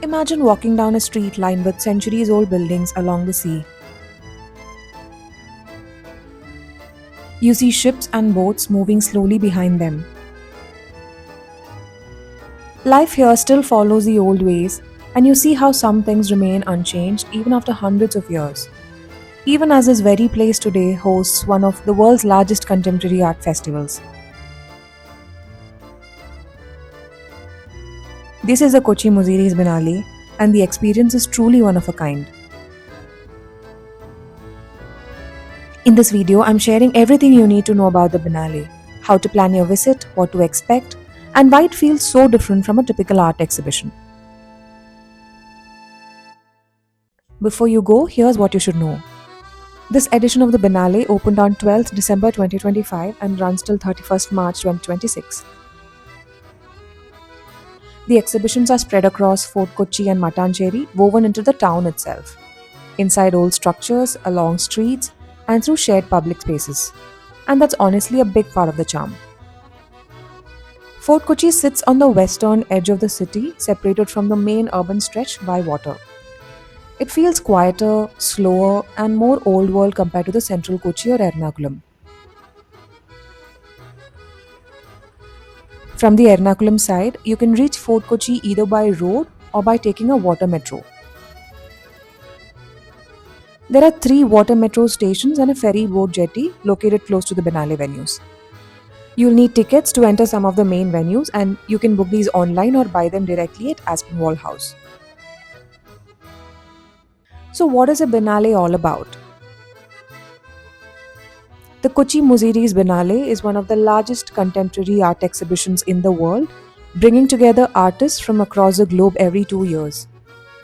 Imagine walking down a street lined with centuries old buildings along the sea. You see ships and boats moving slowly behind them. Life here still follows the old ways, and you see how some things remain unchanged even after hundreds of years. Even as this very place today hosts one of the world's largest contemporary art festivals. This is the Kochi Muziris Biennale, and the experience is truly one of a kind. In this video, I'm sharing everything you need to know about the Biennale, how to plan your visit, what to expect, and why it feels so different from a typical art exhibition. Before you go, here's what you should know. This edition of the Biennale opened on 12th December 2025 and runs till 31st March 2026. The exhibitions are spread across Fort Kochi and Mattancherry, woven into the town itself, inside old structures, along streets, and through shared public spaces. And that's honestly a big part of the charm. Fort Kochi sits on the western edge of the city, separated from the main urban stretch by water. It feels quieter, slower, and more old world compared to the central Kochi or Ernakulam. From the Ernakulam side, you can reach Fort Kochi either by road or by taking a water metro. There are 3 water metro stations and a ferry boat jetty located close to the Biennale venues. You'll need tickets to enter some of the main venues, and you can book these online or buy them directly at Aspinwall House. So what is a Biennale all about? The Kochi Muziris Biennale is one of the largest contemporary art exhibitions in the world, bringing together artists from across the globe every 2 years.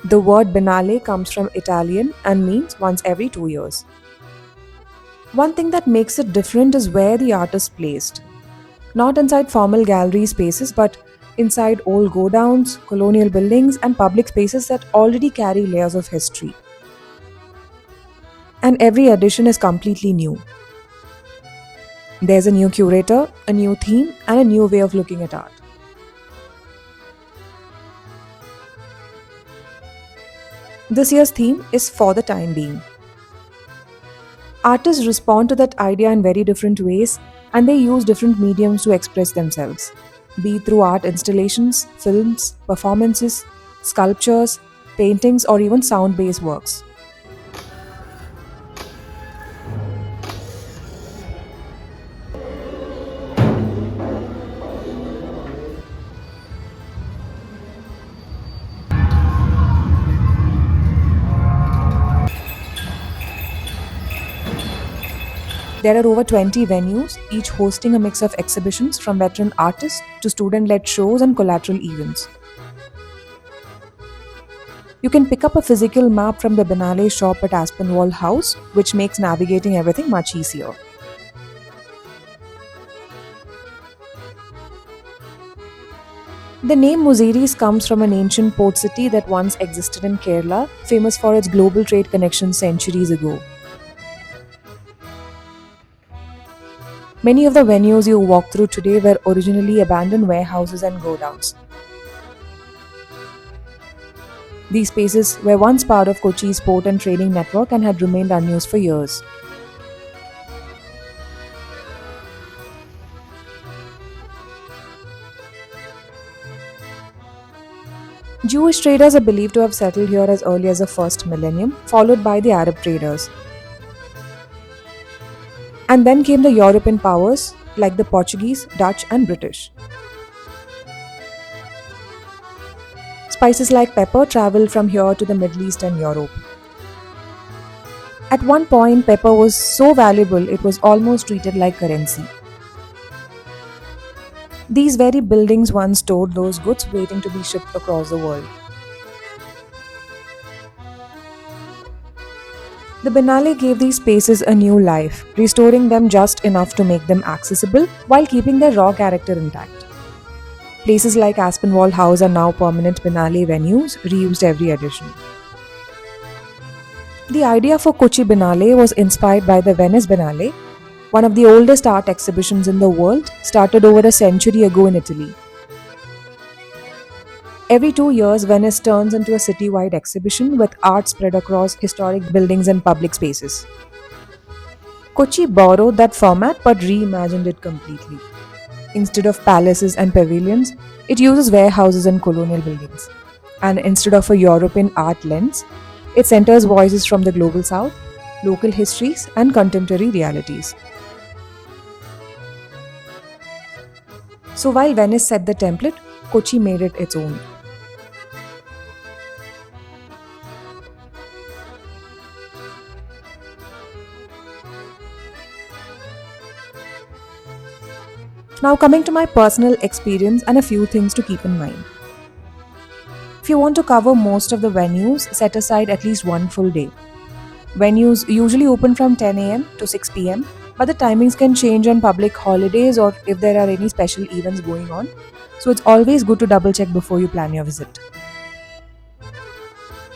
The word Biennale comes from Italian and means once every 2 years. One thing that makes it different is where the art is placed. Not inside formal gallery spaces, but inside old godowns, colonial buildings, and public spaces that already carry layers of history. And every edition is completely new. There's a new curator, a new theme, and a new way of looking at art. This year's theme is For the Time Being. Artists respond to that idea in very different ways, and they use different mediums to express themselves, be it through art installations, films, performances, sculptures, paintings, or even sound-based works. There are over 20 venues, each hosting a mix of exhibitions from veteran artists to student-led shows and collateral events. You can pick up a physical map from the Biennale shop at Aspinwall House, which makes navigating everything much easier. The name Muziris comes from an ancient port city that once existed in Kerala, famous for its global trade connections centuries ago. Many of the venues you walk through today were originally abandoned warehouses and godowns. These spaces were once part of Kochi's port and trading network and had remained unused for years. Jewish traders are believed to have settled here as early as the first millennium, followed by the Arab traders. And then came the European powers like the Portuguese, Dutch, and British. Spices like pepper traveled from here to the Middle East and Europe. At one point, pepper was so valuable it was almost treated like currency. These very buildings once stored those goods waiting to be shipped across the world. The Biennale gave these spaces a new life, restoring them just enough to make them accessible while keeping their raw character intact. Places like Aspinwall House are now permanent Biennale venues, reused every edition. The idea for Kochi Biennale was inspired by the Venice Biennale, one of the oldest art exhibitions in the world, started over a century ago in Italy. Every 2 years, Venice turns into a citywide exhibition with art spread across historic buildings and public spaces. Kochi borrowed that format but reimagined it completely. Instead of palaces and pavilions, it uses warehouses and colonial buildings. And instead of a European art lens, it centers voices from the global south, local histories, and contemporary realities. So while Venice set the template, Kochi made it its own. Now, coming to my personal experience and a few things to keep in mind. If you want to cover most of the venues, set aside at least one full day. Venues usually open from 10 a.m. to 6 pm, but the timings can change on public holidays or if there are any special events going on. So it's always good to double check before you plan your visit.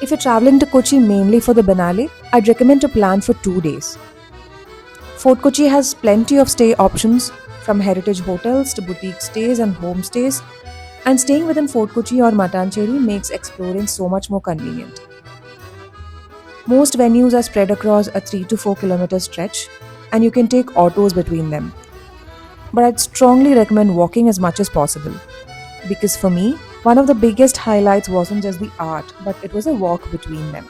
If you're traveling to Kochi mainly for the Biennale, I'd recommend to plan for 2 days. Fort Kochi has plenty of stay options from heritage hotels to boutique stays and homestays, and staying within Fort Kochi or Matancheri makes exploring so much more convenient. Most venues are spread across a 3 to 4 kilometer stretch, and you can take autos between them. But I'd strongly recommend walking as much as possible. Because for me, one of the biggest highlights wasn't just the art, but it was a walk between them.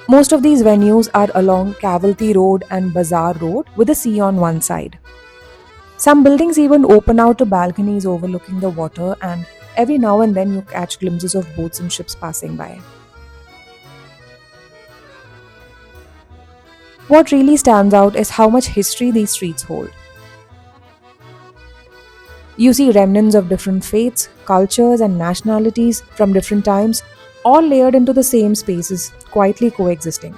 Most of these venues are along Cavalry Road and Bazaar Road with the sea on one side. Some buildings even open out to balconies overlooking the water, and every now and then you catch glimpses of boats and ships passing by. What really stands out is how much history these streets hold. You see remnants of different faiths, cultures, and nationalities from different times, all layered into the same spaces, quietly coexisting.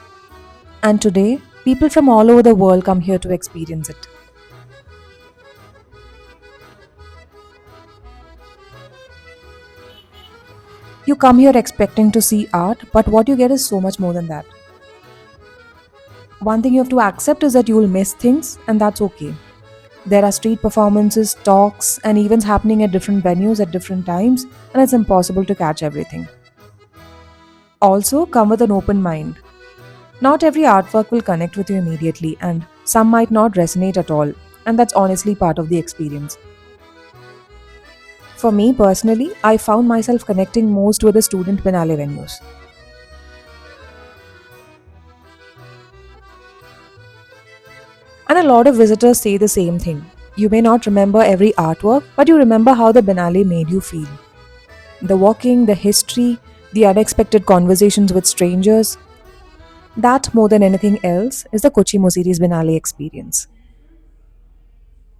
And today, people from all over the world come here to experience it. You come here expecting to see art, but what you get is so much more than that. One thing you have to accept is that you will miss things, and that's okay. There are street performances, talks, and events happening at different venues at different times, and it's impossible to catch everything. Also, come with an open mind. Not every artwork will connect with you immediately, and some might not resonate at all, and that's honestly part of the experience. For me personally, I found myself connecting most with the student Biennale venues. And a lot of visitors say the same thing. You may not remember every artwork, but you remember how the Biennale made you feel. The walking, the history, the unexpected conversations with strangers. That, more than anything else, is the Kochi Musiris Biennale experience.